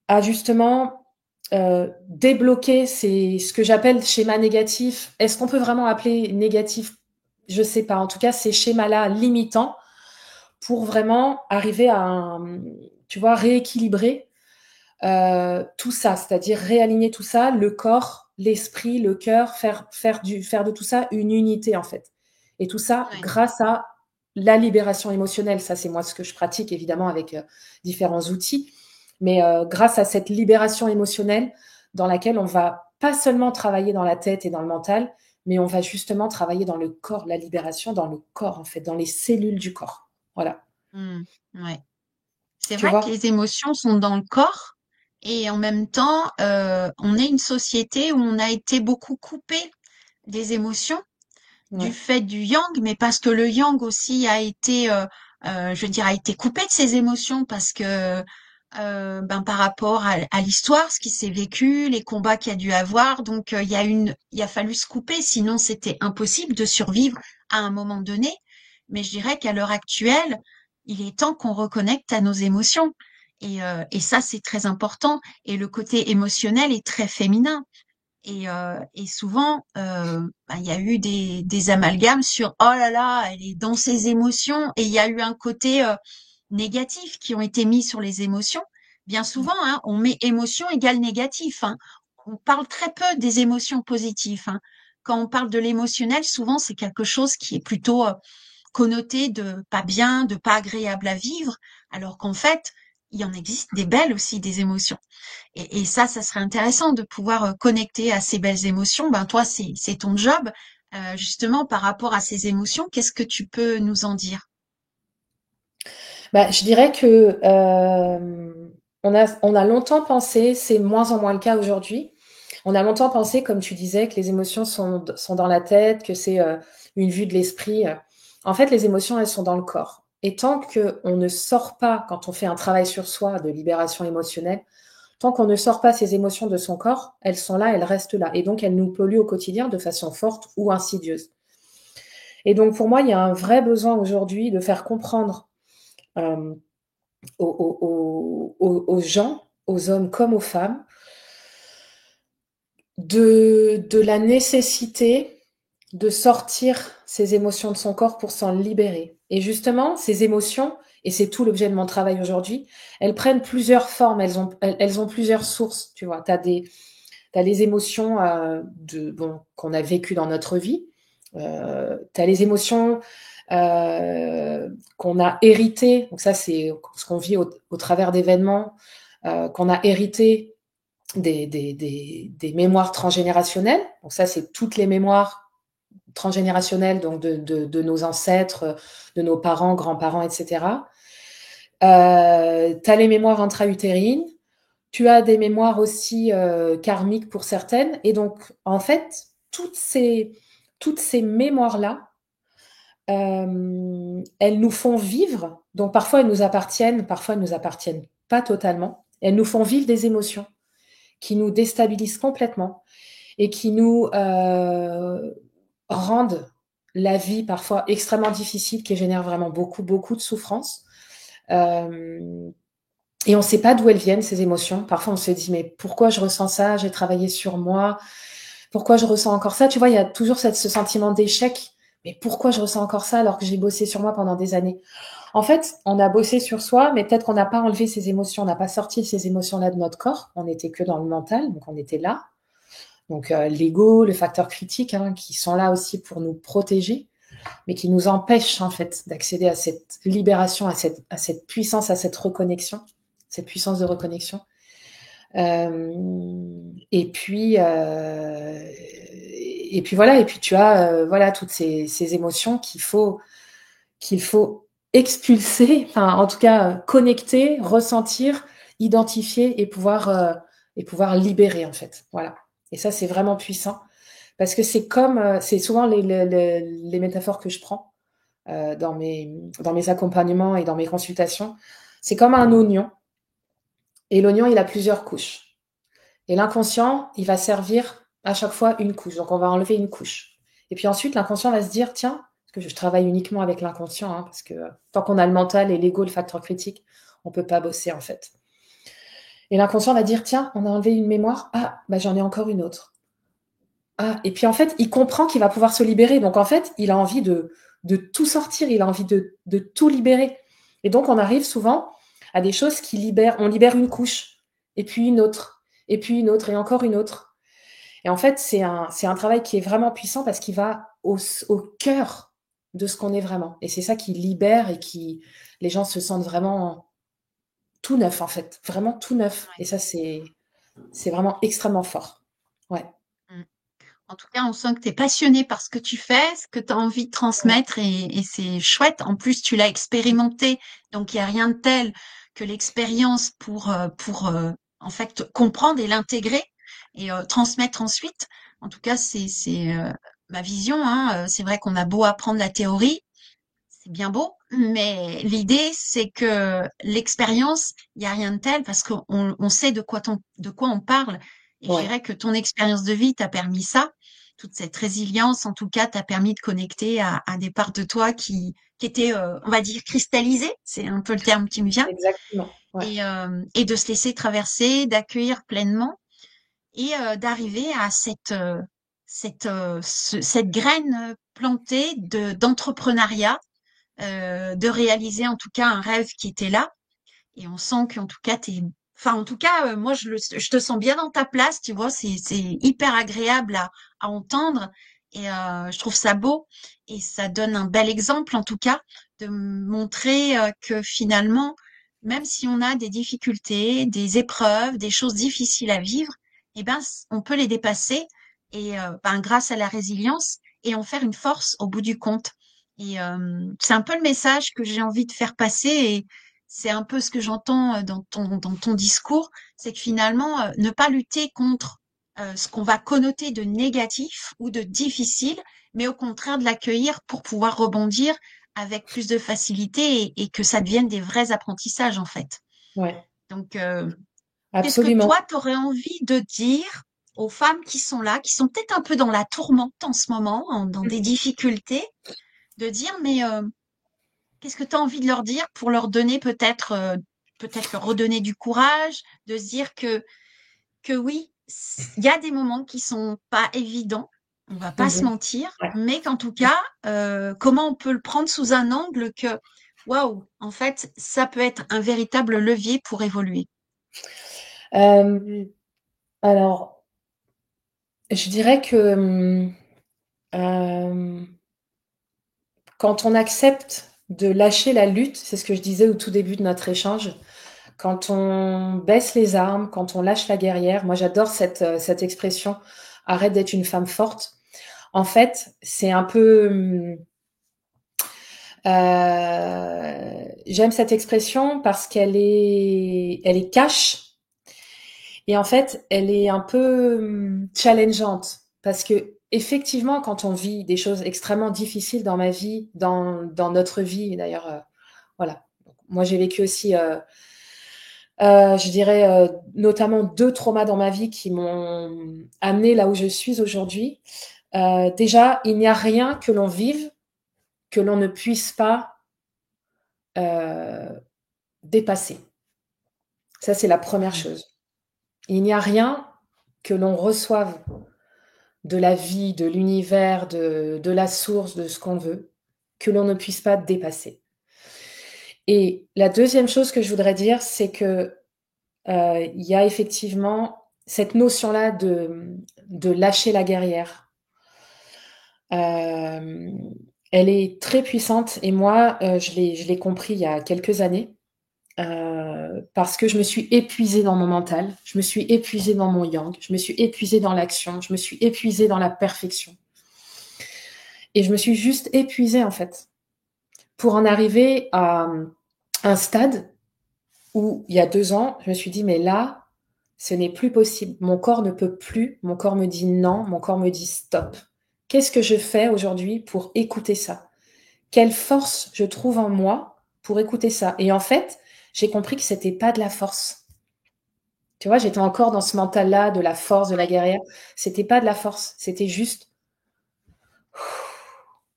[SPEAKER 2] à justement débloquer ce que j'appelle schéma négatif. Est-ce qu'on peut vraiment appeler négatif? Je sais pas. En tout cas, ces schémas-là limitants pour vraiment arriver à, tu vois, rééquilibrer tout ça, c'est-à-dire réaligner tout ça, le corps, l'esprit, le cœur, faire de tout ça une unité en fait. Et tout ça
[SPEAKER 1] Ouais.
[SPEAKER 2] grâce à la libération émotionnelle. Ça, c'est moi ce que je pratique évidemment avec différents outils. Mais grâce à cette libération émotionnelle dans laquelle on va pas seulement travailler dans la tête et dans le mental, mais on va justement travailler dans le corps, la libération dans le corps en fait, dans les cellules du corps. Voilà.
[SPEAKER 1] Mmh. Ouais. C'est
[SPEAKER 2] Tu
[SPEAKER 1] vrai que
[SPEAKER 2] vois?
[SPEAKER 1] les émotions sont dans le corps et en même temps, on est une société où on a été beaucoup coupé des émotions du
[SPEAKER 2] Ouais.
[SPEAKER 1] fait du yang, mais parce que le yang aussi a été, je veux dire, a été coupé de ses émotions parce que, ben, par rapport à l'histoire, ce qui s'est vécu, les combats qu'il y a dû avoir, donc il a fallu se couper, sinon c'était impossible de survivre à un moment donné. Mais je dirais qu'à l'heure actuelle, il est temps qu'on reconnecte à nos émotions. Et ça, c'est très important. Et le côté émotionnel est très féminin. Et souvent, bah, il y a eu des amalgames sur oh là là, elle est dans ses émotions, et il y a eu un côté négatif qui ont été mis sur les émotions. Bien souvent, hein, on met émotion égale négatif. Hein. On parle très peu des émotions positives. Hein. Quand on parle de l'émotionnel, souvent c'est quelque chose qui est plutôt connoté de pas bien, de pas agréable à vivre, alors qu'en fait, il y en existe des belles aussi, des émotions. Et ça serait intéressant de pouvoir connecter à ces belles émotions. Ben toi, c'est ton job. Justement, par rapport à ces émotions, qu'est-ce que tu peux nous en dire?
[SPEAKER 2] Bah, je dirais que on a longtemps pensé, c'est moins en moins le cas aujourd'hui. On a longtemps pensé, comme tu disais, que les émotions sont dans la tête, que c'est une vue de l'esprit. En fait, les émotions, elles sont dans le corps. Et tant qu'on ne sort pas, quand on fait un travail sur soi de libération émotionnelle, tant qu'on ne sort pas ces émotions de son corps, elles sont là, elles restent là. Et donc, elles nous polluent au quotidien de façon forte ou insidieuse. Et donc, pour moi, il y a un vrai besoin aujourd'hui de faire comprendre euh, aux gens, aux hommes comme aux femmes, de la nécessité de sortir ces émotions de son corps pour s'en libérer. Et justement, ces émotions, et c'est tout l'objet de mon travail aujourd'hui, elles prennent plusieurs formes, elles ont plusieurs sources, tu vois. T'as les émotions qu'on a vécues dans notre vie, t'as les émotions qu'on a héritées, donc ça c'est ce qu'on vit au travers d'événements, qu'on a hérité des mémoires transgénérationnelles. Donc ça, c'est toutes les mémoires transgénérationnelles donc de nos ancêtres, de nos parents, grands-parents, etc. Tu as les mémoires intra-utérines, tu as des mémoires aussi karmiques pour certaines. Et donc, en fait, toutes ces mémoires-là, elles nous font vivre. Donc, parfois elles nous appartiennent pas totalement. Elles nous font vivre des émotions qui nous déstabilisent complètement et qui nous rendent la vie parfois extrêmement difficile, qui génère vraiment beaucoup, beaucoup de souffrance. Euh, et on ne sait pas d'où elles viennent, ces émotions. Parfois, on se dit, mais pourquoi je ressens ça? J'ai travaillé sur moi. Pourquoi je ressens encore ça? Tu vois, il y a toujours ce sentiment d'échec. Mais pourquoi je ressens encore ça alors que j'ai bossé sur moi pendant des années? En fait, on a bossé sur soi, mais peut-être qu'on n'a pas enlevé ces émotions, on n'a pas sorti ces émotions-là de notre corps. On n'était que dans le mental, donc on était là. Donc l'ego, le facteur critique, hein, qui sont là aussi pour nous protéger, mais qui nous empêchent en fait d'accéder à cette libération, à cette puissance, à cette puissance de reconnexion. Et puis voilà, et puis tu as voilà toutes ces émotions qu'il faut expulser, enfin en tout cas connecter, ressentir, identifier et pouvoir libérer en fait. Voilà. Et ça c'est vraiment puissant parce que c'est comme c'est souvent les métaphores que je prends dans mes accompagnements et dans mes consultations. C'est comme un oignon et l'oignon il a plusieurs couches. Et l'inconscient il va servir à chaque fois une couche. Donc on va enlever une couche. Et puis ensuite l'inconscient va se dire tiens parce que je travaille uniquement avec l'inconscient, hein, parce que tant qu'on a le mental et l'ego, le facteur critique, on peut pas bosser en fait. Et l'inconscient va dire tiens, on a enlevé une mémoire, ah bah j'en ai encore une autre. Ah, et puis en fait, il comprend qu'il va pouvoir se libérer. Donc en fait, il a envie de tout sortir, il a envie de tout libérer. Et donc on arrive souvent à des choses qui libèrent. On libère une couche, et puis une autre, et puis une autre, et encore une autre. Et en fait, c'est un travail qui est vraiment puissant parce qu'il va au cœur de ce qu'on est vraiment. Et c'est ça qui libère et qui, les gens se sentent vraiment tout neuf, en fait. Vraiment tout neuf.
[SPEAKER 1] Ouais.
[SPEAKER 2] Et ça, c'est vraiment extrêmement fort. Ouais.
[SPEAKER 1] Mmh. En tout cas, on sent que tu es passionné par ce que tu fais, ce que tu as envie de
[SPEAKER 2] Ouais.
[SPEAKER 1] transmettre et c'est chouette. En plus, tu l'as expérimenté, donc il y a rien de tel que l'expérience pour en fait comprendre et l'intégrer et transmettre ensuite. En tout cas, c'est ma vision, hein. C'est vrai qu'on a beau apprendre la théorie, c'est bien beau, mais l'idée, c'est que l'expérience, il y a rien de tel parce qu'on sait de quoi on parle. Et je
[SPEAKER 2] Ouais.
[SPEAKER 1] dirais que ton expérience de vie t'a permis ça. Toute cette résilience, en tout cas, t'a permis de connecter à des parts de toi qui étaient, on va dire, cristallisées. C'est un peu le terme qui me vient.
[SPEAKER 2] Exactement. Ouais.
[SPEAKER 1] Et de se laisser traverser, d'accueillir pleinement et d'arriver à cette graine plantée d'entrepreneuriat, de réaliser en tout cas un rêve qui était là. Et on sent qu'en tout cas, enfin, en tout cas, moi, je te sens bien dans ta place, tu vois, c'est hyper agréable à entendre et je trouve ça beau et ça donne un bel exemple, en tout cas, de montrer que finalement, même si on a des difficultés, des épreuves, des choses difficiles à vivre, eh ben, on peut les dépasser et ben, grâce à la résilience et en faire une force au bout du compte. Et c'est un peu le message que j'ai envie de faire passer et c'est un peu ce que j'entends dans ton discours, c'est que finalement, ne pas lutter contre ce qu'on va connoter de négatif ou de difficile, mais au contraire de l'accueillir pour pouvoir rebondir avec plus de facilité et que ça devienne des vrais apprentissages en fait.
[SPEAKER 2] Ouais.
[SPEAKER 1] Donc, qu'est-ce que
[SPEAKER 2] Absolument.
[SPEAKER 1] toi, tu aurais envie de dire aux femmes qui sont là, qui sont peut-être un peu dans la tourmente en ce moment, dans des difficultés, de dire, mais qu'est-ce que tu as envie de leur dire pour leur donner peut-être leur redonner du courage, de se dire que oui, il y a des moments qui sont pas évidents, on va pas se
[SPEAKER 2] Mhm.
[SPEAKER 1] mentir,
[SPEAKER 2] Ouais.
[SPEAKER 1] mais qu'en tout cas, comment on peut le prendre sous un angle que, waouh, en fait, ça peut être un véritable levier pour évoluer.
[SPEAKER 2] Euh, alors, je dirais que euh, quand on accepte de lâcher la lutte, c'est ce que je disais au tout début de notre échange, quand on baisse les armes, quand on lâche la guerrière, moi j'adore cette expression, arrête d'être une femme forte. En fait, c'est un peu... j'aime cette expression parce elle est cash et en fait, elle est un peu challengeante parce que effectivement, quand on vit des choses extrêmement difficiles dans ma vie, dans notre vie, d'ailleurs, voilà. Moi, j'ai vécu aussi, je dirais, notamment 2 traumas dans ma vie qui m'ont amené là où je suis aujourd'hui. Déjà, il n'y a rien que l'on vive que l'on ne puisse pas dépasser. Ça, c'est la première
[SPEAKER 1] Mm.
[SPEAKER 2] chose. Il n'y a rien que l'on reçoive de la vie, de l'univers, de la source, de ce qu'on veut, que l'on ne puisse pas dépasser. Et la deuxième chose que je voudrais dire, c'est que il y a effectivement cette notion-là de lâcher la guerrière. Euh, Elle est très puissante et moi, je l'ai compris il y a quelques années. Parce que je me suis épuisée dans mon mental, je me suis épuisée dans mon yang, je me suis épuisée dans l'action, je me suis épuisée dans la perfection. Et je me suis juste épuisée en fait. pour en arriver à un stade où, il y a 2 ans, je me suis dit: «Mais là, ce n'est plus possible. Mon corps ne peut plus. Mon corps me dit non. Mon corps me dit stop. Qu'est-ce que je fais aujourd'hui pour écouter ça? Quelle force je trouve en moi pour écouter ça?» Et en fait, j'ai compris que c'était pas de la force. Tu vois, j'étais encore dans ce mental-là de la force, de la
[SPEAKER 1] Ouais.
[SPEAKER 2] guerrière. C'était pas de la force. C'était juste,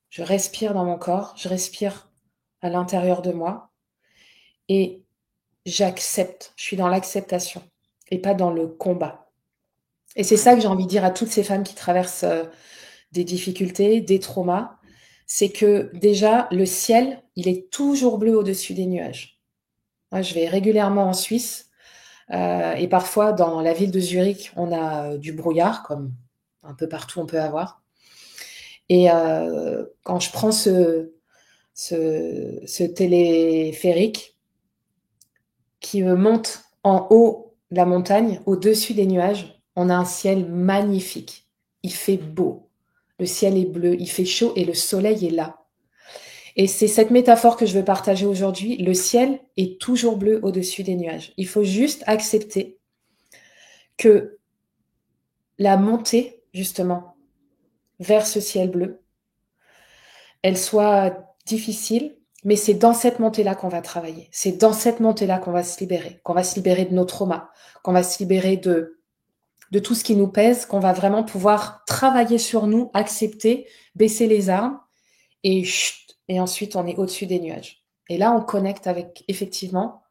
[SPEAKER 2] je respire dans mon corps, je respire à l'intérieur de moi et j'accepte. Je suis dans l'acceptation et pas dans le combat. Et c'est
[SPEAKER 1] Ouais.
[SPEAKER 2] ça que j'ai envie de dire à toutes ces femmes qui traversent des difficultés, des traumas, c'est que déjà, le ciel, il est toujours bleu au-dessus des nuages. Moi, je vais régulièrement en Suisse et parfois dans la ville de Zurich, on a du brouillard, comme un peu partout on peut avoir. Et quand je prends ce téléphérique qui me monte en haut de la montagne, au-dessus des nuages, on a un ciel magnifique. Il fait beau. Le ciel est bleu, il fait chaud et le soleil est là. Et c'est cette métaphore que je veux partager aujourd'hui. Le ciel est toujours bleu au-dessus des nuages. Il faut juste accepter que la montée, justement, vers ce ciel bleu, elle soit difficile, mais c'est dans cette montée-là qu'on va travailler. C'est dans cette montée-là qu'on va se libérer de nos traumas, qu'on va se libérer de tout ce qui nous pèse, qu'on va vraiment pouvoir travailler sur nous, accepter, baisser les armes et chut, et ensuite on est au-dessus des nuages. Et là, on connecte avec effectivement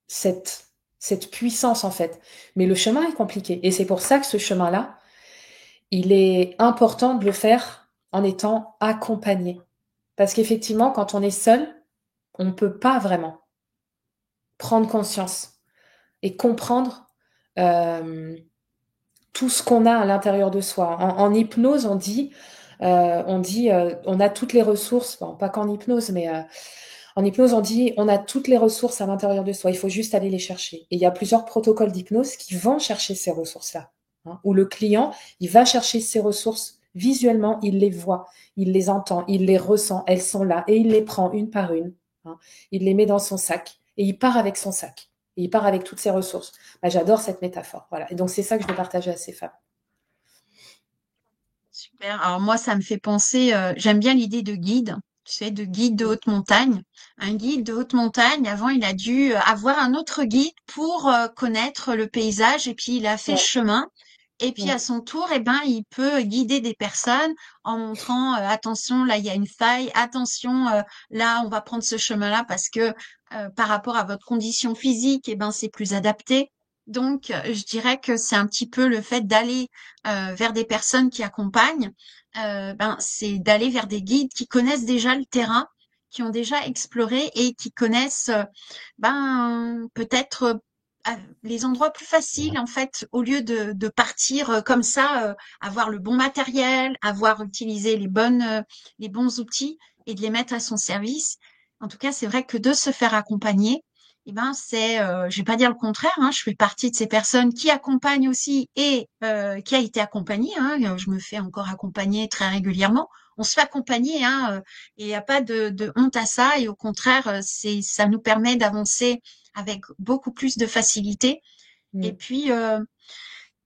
[SPEAKER 2] cette puissance en fait. Mais le chemin est compliqué. Et c'est pour ça que ce chemin-là, il est important de le faire en étant accompagné. Parce qu'effectivement, quand on est seul, on ne peut pas vraiment prendre conscience et comprendre euh, tout ce qu'on a à l'intérieur de soi. En hypnose, on a toutes les ressources, bon, pas qu'en hypnose, mais en hypnose, on dit on a toutes les ressources à l'intérieur de soi, il faut juste aller les chercher. Et il y a plusieurs protocoles d'hypnose qui vont chercher ces ressources-là, hein, où le client, il va chercher ces ressources visuellement, il les voit, il les entend, il les ressent, elles sont là, et il les prend une par une, hein, il les met dans son sac, et il part avec son sac, et il part avec toutes ses ressources. Bah, j'adore cette métaphore, voilà. Et donc c'est ça que je veux partager à ces femmes.
[SPEAKER 1] Super. Alors moi, ça me fait penser, j'aime bien l'idée de guide, tu sais, de guide de haute montagne. Un guide de haute montagne, avant, il a dû avoir un autre guide pour connaître le paysage et puis il a fait le
[SPEAKER 2] Ouais,
[SPEAKER 1] chemin. Et puis à
[SPEAKER 2] ouais,
[SPEAKER 1] son tour, eh ben, il peut guider des personnes en montrant, attention, là, il y a une faille, attention, là, on va prendre ce chemin-là parce que par rapport à votre condition physique, eh ben, c'est plus adapté. Donc, je dirais que c'est un petit peu le fait d'aller vers des personnes qui accompagnent, ben, c'est d'aller vers des guides qui connaissent déjà le terrain, qui ont déjà exploré et qui connaissent, ben, peut-être les endroits plus faciles en fait, au lieu de partir comme ça, avoir le bon matériel, avoir utilisé les bons outils et de les mettre à son service. En tout cas, c'est vrai que de se faire accompagner, eh ben c'est, je vais pas dire le contraire, hein, je fais partie de ces personnes qui accompagnent aussi et qui a été accompagnée. Hein, je me fais encore accompagner très régulièrement. On se fait accompagner, hein, et il n'y a pas de honte à ça. Et au contraire, ça nous permet d'avancer avec beaucoup plus de facilité. Et
[SPEAKER 2] mm,
[SPEAKER 1] puis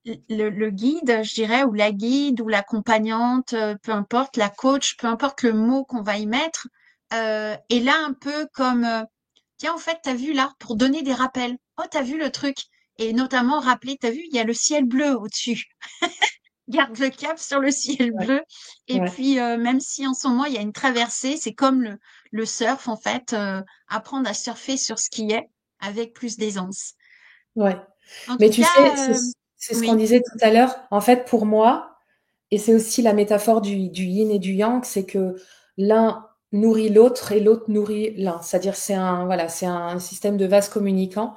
[SPEAKER 1] le guide, je dirais, ou la guide ou l'accompagnante, peu importe, la coach, peu importe le mot qu'on va y mettre, est là un peu comme tiens, en fait, t'as vu là, pour donner des rappels. Oh, t'as vu le truc. Et notamment rappeler, t'as vu, il y a le ciel bleu au-dessus. Garde le cap sur le ciel
[SPEAKER 2] ouais,
[SPEAKER 1] bleu. Et
[SPEAKER 2] ouais,
[SPEAKER 1] puis, même si en ce moment, il y a une traversée, c'est comme le surf, en fait, apprendre à surfer sur ce qui est avec plus d'aisance.
[SPEAKER 2] ouais.
[SPEAKER 1] En
[SPEAKER 2] Mais
[SPEAKER 1] tout
[SPEAKER 2] tu sais,
[SPEAKER 1] cas,
[SPEAKER 2] c'est ce qu'on
[SPEAKER 1] oui,
[SPEAKER 2] disait tout à l'heure. En fait, pour moi, et c'est aussi la métaphore du yin et du yang, c'est que l'un nourrit l'autre et l'autre nourrit l'un. C'est-à-dire, voilà, c'est un système de vase communicant.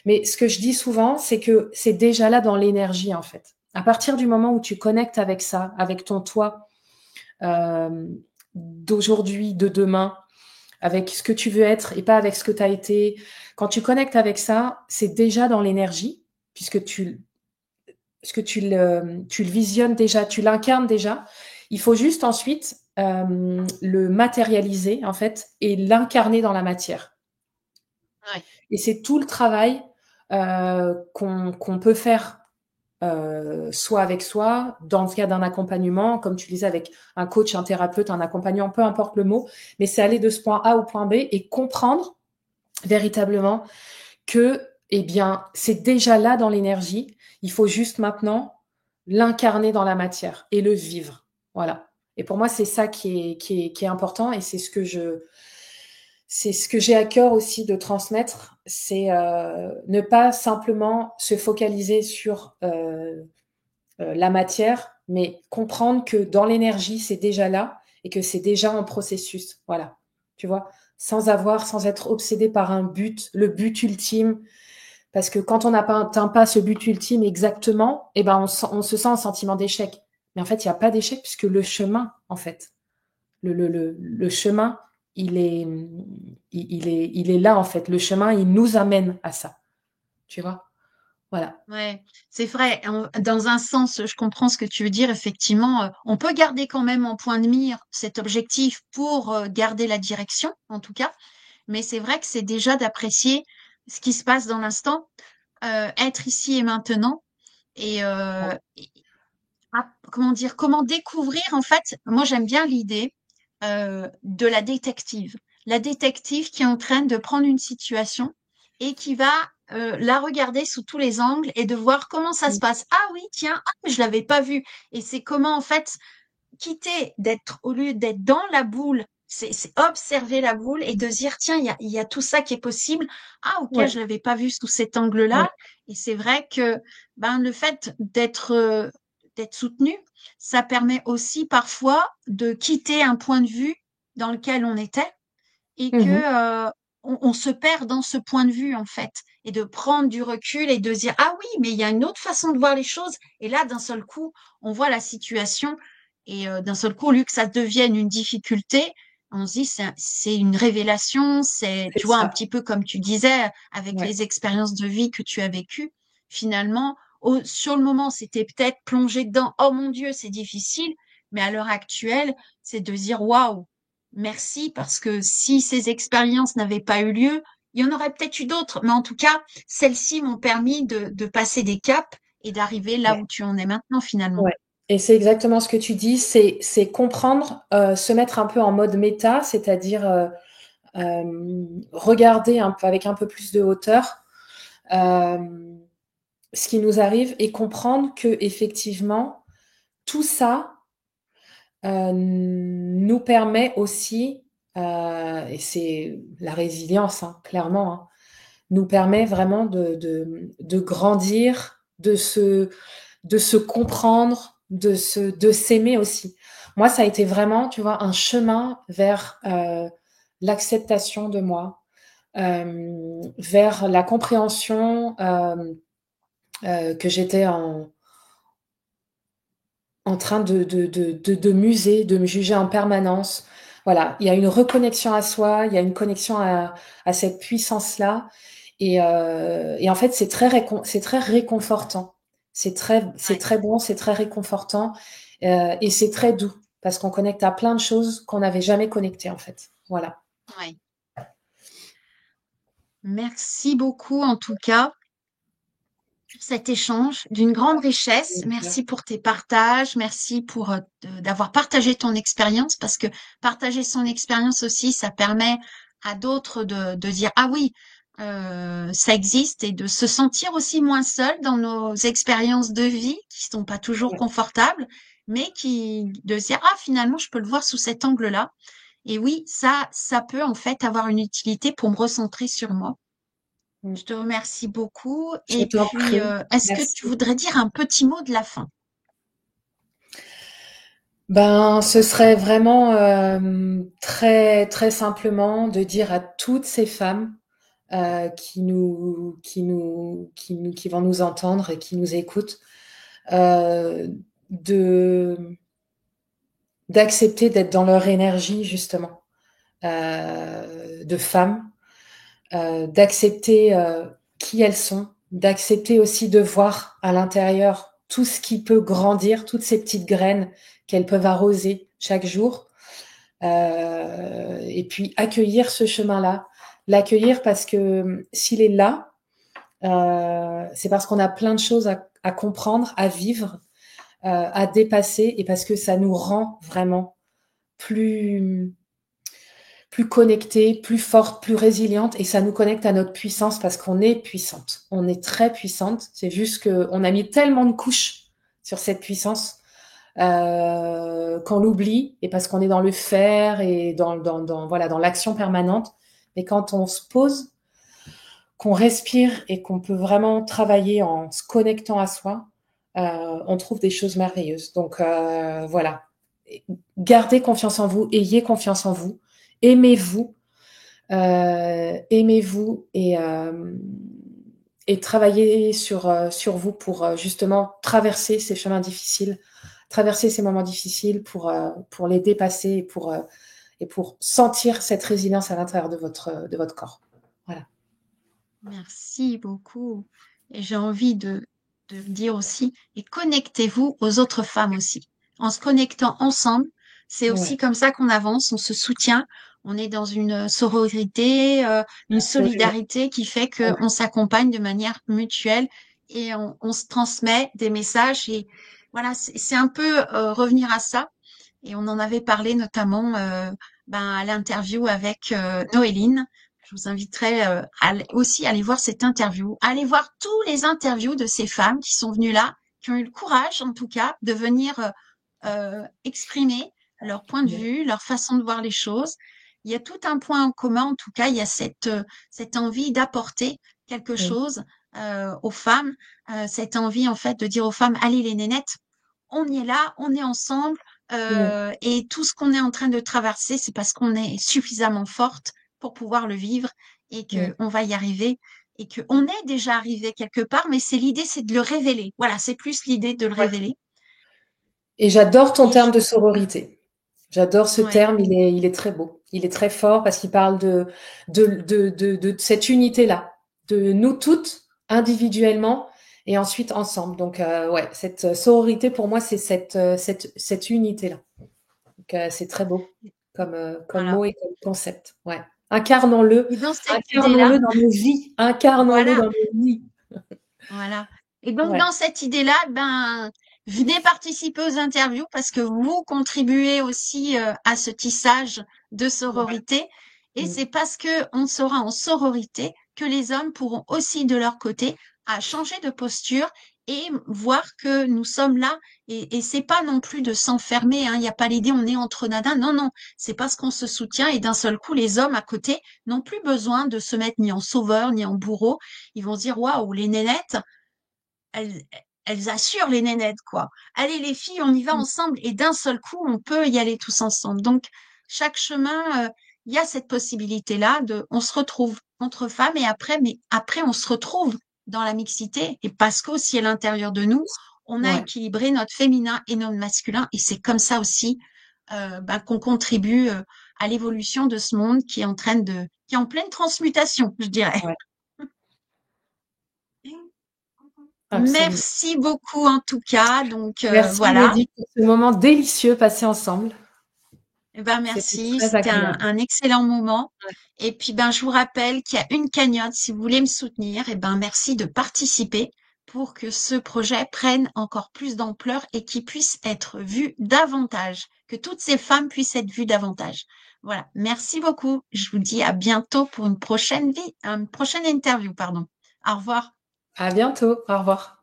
[SPEAKER 2] Mais ce que je dis souvent, c'est que c'est déjà là dans l'énergie, en fait. À partir du moment où tu connectes avec ça, avec ton toi euh, d'aujourd'hui, de demain, avec ce que tu veux être et pas avec ce que tu as été, quand tu connectes avec ça, c'est déjà dans l'énergie, puisque tu le visionnes déjà, tu l'incarnes déjà. Il faut juste ensuite le matérialiser, en fait, et l'incarner dans la matière.
[SPEAKER 1] Ouais.
[SPEAKER 2] Et c'est tout le travail qu'on peut faire soit avec soi, dans le cas d'un accompagnement, comme tu disais, avec un coach, un thérapeute, un accompagnant, peu importe le mot, mais c'est aller de ce point A au point B et comprendre véritablement que, eh bien, c'est déjà là dans l'énergie. Il faut juste maintenant l'incarner dans la matière et le vivre. Voilà. Et pour moi, c'est ça qui est important et c'est ce que j'ai à cœur aussi de transmettre, c'est ne pas simplement se focaliser sur la matière, mais comprendre que dans l'énergie, c'est déjà là et que c'est déjà un processus. Voilà. Tu vois, sans être obsédé par un but, le but ultime. Parce que quand on n'atteint pas ce but ultime exactement, eh ben on se sent un sentiment d'échec. Mais en fait, il n'y a pas d'échec puisque le chemin, en fait, le chemin, il est là, en fait. Le chemin, il nous amène à ça. Tu vois? Voilà.
[SPEAKER 1] Ouais, c'est vrai. Dans un sens, je comprends ce que tu veux dire. Effectivement, on peut garder quand même en point de mire cet objectif pour garder la direction, en tout cas. Mais c'est vrai que c'est déjà d'apprécier ce qui se passe dans l'instant, être ici et maintenant, et comment dire, comment découvrir. En fait, moi j'aime bien l'idée de la détective. La détective qui est en train de prendre une situation et qui va la regarder sous tous les angles et de voir comment ça se passe. Ah oui, tiens, ah, je l'avais pas vu. Et c'est comment en fait quitter d'être au lieu d'être dans la boule, c'est observer la boule et de se dire tiens, il y a tout ça qui est possible. Ah ok,
[SPEAKER 2] Ouais,
[SPEAKER 1] je l'avais pas vu sous cet
[SPEAKER 2] ouais.
[SPEAKER 1] angle-là. Et c'est vrai que ben le fait d'être soutenu, ça permet aussi parfois de quitter un point de vue dans lequel on était et que
[SPEAKER 2] Mhm.
[SPEAKER 1] on se perd dans ce point de vue en fait et de prendre du recul et de se dire ah oui mais il y a une autre façon de voir les choses et là d'un seul coup on voit la situation et d'un seul coup au lieu que ça devienne une difficulté on se dit c'est une révélation, c'est
[SPEAKER 2] C'est
[SPEAKER 1] tu vois un
[SPEAKER 2] ça.
[SPEAKER 1] petit peu comme tu disais avec
[SPEAKER 2] Ouais.
[SPEAKER 1] les expériences de vie que tu as vécues finalement sur le moment c'était peut-être plongé dedans oh mon Dieu c'est difficile mais à l'heure actuelle c'est de dire waouh merci parce que si ces expériences n'avaient pas eu lieu, il y en aurait peut-être eu d'autres, mais en tout cas, celles-ci m'ont permis de passer des caps et d'arriver là
[SPEAKER 2] Ouais.
[SPEAKER 1] où tu en es maintenant finalement.
[SPEAKER 2] Ouais. Et c'est exactement ce que tu dis, c'est comprendre, se mettre un peu en mode méta, c'est-à-dire regarder un peu, avec un peu plus de hauteur euh, ce qui nous arrive et comprendre que effectivement tout ça nous permet aussi, et c'est la résilience, hein, clairement, hein, nous permet vraiment de grandir, de se comprendre, de s'aimer aussi. Moi, ça a été vraiment, tu vois, un chemin vers l'acceptation de moi, vers la compréhension que j'étais en train de muser, de me juger en permanence. Voilà, il y a une reconnexion à soi, il y a une connexion à cette puissance-là. Et en fait, c'est très réconfortant. C'est
[SPEAKER 1] Ouais,
[SPEAKER 2] très bon, c'est très réconfortant et c'est très doux parce qu'on connecte à plein de choses qu'on n'avait jamais connectées en fait. Voilà.
[SPEAKER 1] ouais. Merci beaucoup en tout cas pour cet échange d'une grande richesse. Merci pour tes partages, merci pour d'avoir partagé ton expérience parce que partager son expérience aussi, ça permet à d'autres de dire ah oui, ça existe et de se sentir aussi moins seul dans nos expériences de vie qui sont pas toujours
[SPEAKER 2] Ouais.
[SPEAKER 1] confortables, mais qui de se dire ah finalement je peux le voir sous cet angle-là. Et oui, ça peut en fait avoir une utilité pour me recentrer sur moi.
[SPEAKER 2] Mm.
[SPEAKER 1] Je te remercie beaucoup.
[SPEAKER 2] Je
[SPEAKER 1] Et
[SPEAKER 2] t'en
[SPEAKER 1] puis,
[SPEAKER 2] prie.
[SPEAKER 1] est-ce que tu
[SPEAKER 2] Merci.
[SPEAKER 1] voudrais dire un petit mot de la fin?
[SPEAKER 2] Ben, ce serait vraiment très très simplement de dire à toutes ces femmes qui vont nous entendre et qui nous écoutent, euh, de d'accepter d'être dans leur énergie justement de femmes, d'accepter qui elles sont, d'accepter aussi de voir à l'intérieur. tout ce qui peut grandir, toutes ces petites graines qu'elles peuvent arroser chaque jour. Et puis accueillir ce chemin-là, l'accueillir parce que s'il est là, c'est parce qu'on a plein de choses à comprendre, à vivre, à dépasser, et parce que ça nous rend vraiment plus plus connectée, plus forte, plus résiliente, et ça nous connecte à notre puissance parce qu'on est puissante. On est très puissante. C'est juste qu'on a mis tellement de couches sur cette puissance qu'on l'oublie, et parce qu'on est dans le faire et voilà, dans l'action permanente. Mais quand on se pose, qu'on respire et qu'on peut vraiment travailler en se connectant à soi, on trouve des choses merveilleuses. Donc voilà, gardez confiance en vous, ayez confiance en vous, aimez-vous, aimez-vous, et travaillez sur vous pour justement traverser ces chemins difficiles, traverser ces moments difficiles pour les dépasser, et pour sentir cette résilience à l'intérieur de votre corps. Voilà.
[SPEAKER 1] Merci beaucoup. Et j'ai envie de le dire aussi, et connectez-vous aux autres femmes aussi. En se connectant ensemble, c'est aussi
[SPEAKER 2] Ouais,
[SPEAKER 1] comme ça qu'on avance, on se soutient, on est dans une sororité, une
[SPEAKER 2] absolument.
[SPEAKER 1] solidarité qui fait
[SPEAKER 2] Ouais,
[SPEAKER 1] qu'on s'accompagne de manière mutuelle et on se transmet des messages. Et voilà, c'est un peu revenir à ça. Et on en avait parlé notamment à l'interview avec Noéline. Je vous inviterai aussi à aller voir cette interview, à aller voir tous les interviews de ces femmes qui sont venues là, qui ont eu le courage, en tout cas, de venir exprimer leur point de
[SPEAKER 2] ouais,
[SPEAKER 1] vue, leur façon de voir les choses. Il y a tout un point en commun, en tout cas, il y a cette envie d'apporter quelque
[SPEAKER 2] oui,
[SPEAKER 1] chose aux femmes, cette envie, en fait, de dire aux femmes, allez les nénettes, on y est là, on est ensemble,
[SPEAKER 2] ouais,
[SPEAKER 1] et tout ce qu'on est en train de traverser, c'est parce qu'on est suffisamment forte pour pouvoir le vivre et
[SPEAKER 2] ouais,
[SPEAKER 1] qu'on va y arriver et qu'on est déjà arrivé quelque part, mais c'est l'idée, c'est de le révéler. Voilà, c'est plus l'idée de le
[SPEAKER 2] ouais.
[SPEAKER 1] révéler.
[SPEAKER 2] Et j'adore ton
[SPEAKER 1] Et
[SPEAKER 2] terme de sororité. J'adore ce
[SPEAKER 1] ouais,
[SPEAKER 2] terme, il est très beau. Il est très fort parce qu'il parle de cette unité-là, de nous toutes individuellement et ensuite ensemble. Donc, ouais, cette sororité, pour moi, c'est cette unité-là. Donc, c'est très beau comme
[SPEAKER 1] voilà.
[SPEAKER 2] mot et comme concept. Ouais. Incarnons-le,
[SPEAKER 1] Et dans cette idée-là,
[SPEAKER 2] incarnons-le dans nos vies, incarnons-le
[SPEAKER 1] voilà,
[SPEAKER 2] dans nos vies.
[SPEAKER 1] voilà. Et donc,
[SPEAKER 2] Ouais,
[SPEAKER 1] dans cette idée-là, venez participer aux interviews parce que vous contribuez aussi à ce tissage de
[SPEAKER 2] ouais.
[SPEAKER 1] sororité. Et
[SPEAKER 2] Mm.
[SPEAKER 1] c'est parce que on sera en sororité que les hommes pourront aussi, de leur côté, à changer de posture et voir que nous sommes là. Et c'est pas non plus de s'enfermer, hein. Il n'y a pas l'idée on est entre nanas. Non, non. C'est parce qu'on se soutient et d'un seul coup, les hommes à côté n'ont plus besoin de se mettre ni en sauveur, ni en bourreau. Ils vont se dire, waouh, les nénettes, elles, elles assurent les nénettes, quoi. Allez, les filles, on y va ensemble. Et d'un seul coup, on peut y aller tous ensemble. Donc, chaque chemin, il y a cette possibilité-là on se retrouve entre femmes et après, mais après, on se retrouve dans la mixité. Et parce qu'aussi à l'intérieur de nous, on a
[SPEAKER 2] Ouais,
[SPEAKER 1] équilibré notre féminin et notre masculin. Et c'est comme ça aussi, qu'on contribue à l'évolution de ce monde qui est en pleine transmutation, je dirais.
[SPEAKER 2] ouais, absolument.
[SPEAKER 1] Merci beaucoup en tout cas. Donc
[SPEAKER 2] Merci
[SPEAKER 1] voilà.
[SPEAKER 2] Bénédicte pour ce moment délicieux passé ensemble.
[SPEAKER 1] Eh ben
[SPEAKER 2] C'était
[SPEAKER 1] merci,
[SPEAKER 2] très
[SPEAKER 1] c'était
[SPEAKER 2] agréable.
[SPEAKER 1] un excellent moment. Et puis je vous rappelle qu'il y a une cagnotte si vous voulez me soutenir. Merci de participer pour que ce projet prenne encore plus d'ampleur et qu'il puisse être vu davantage, que toutes ces femmes puissent être vues davantage. Voilà, merci beaucoup. Je vous dis à bientôt pour une prochaine interview, pardon. Au revoir.
[SPEAKER 2] À bientôt. Au revoir.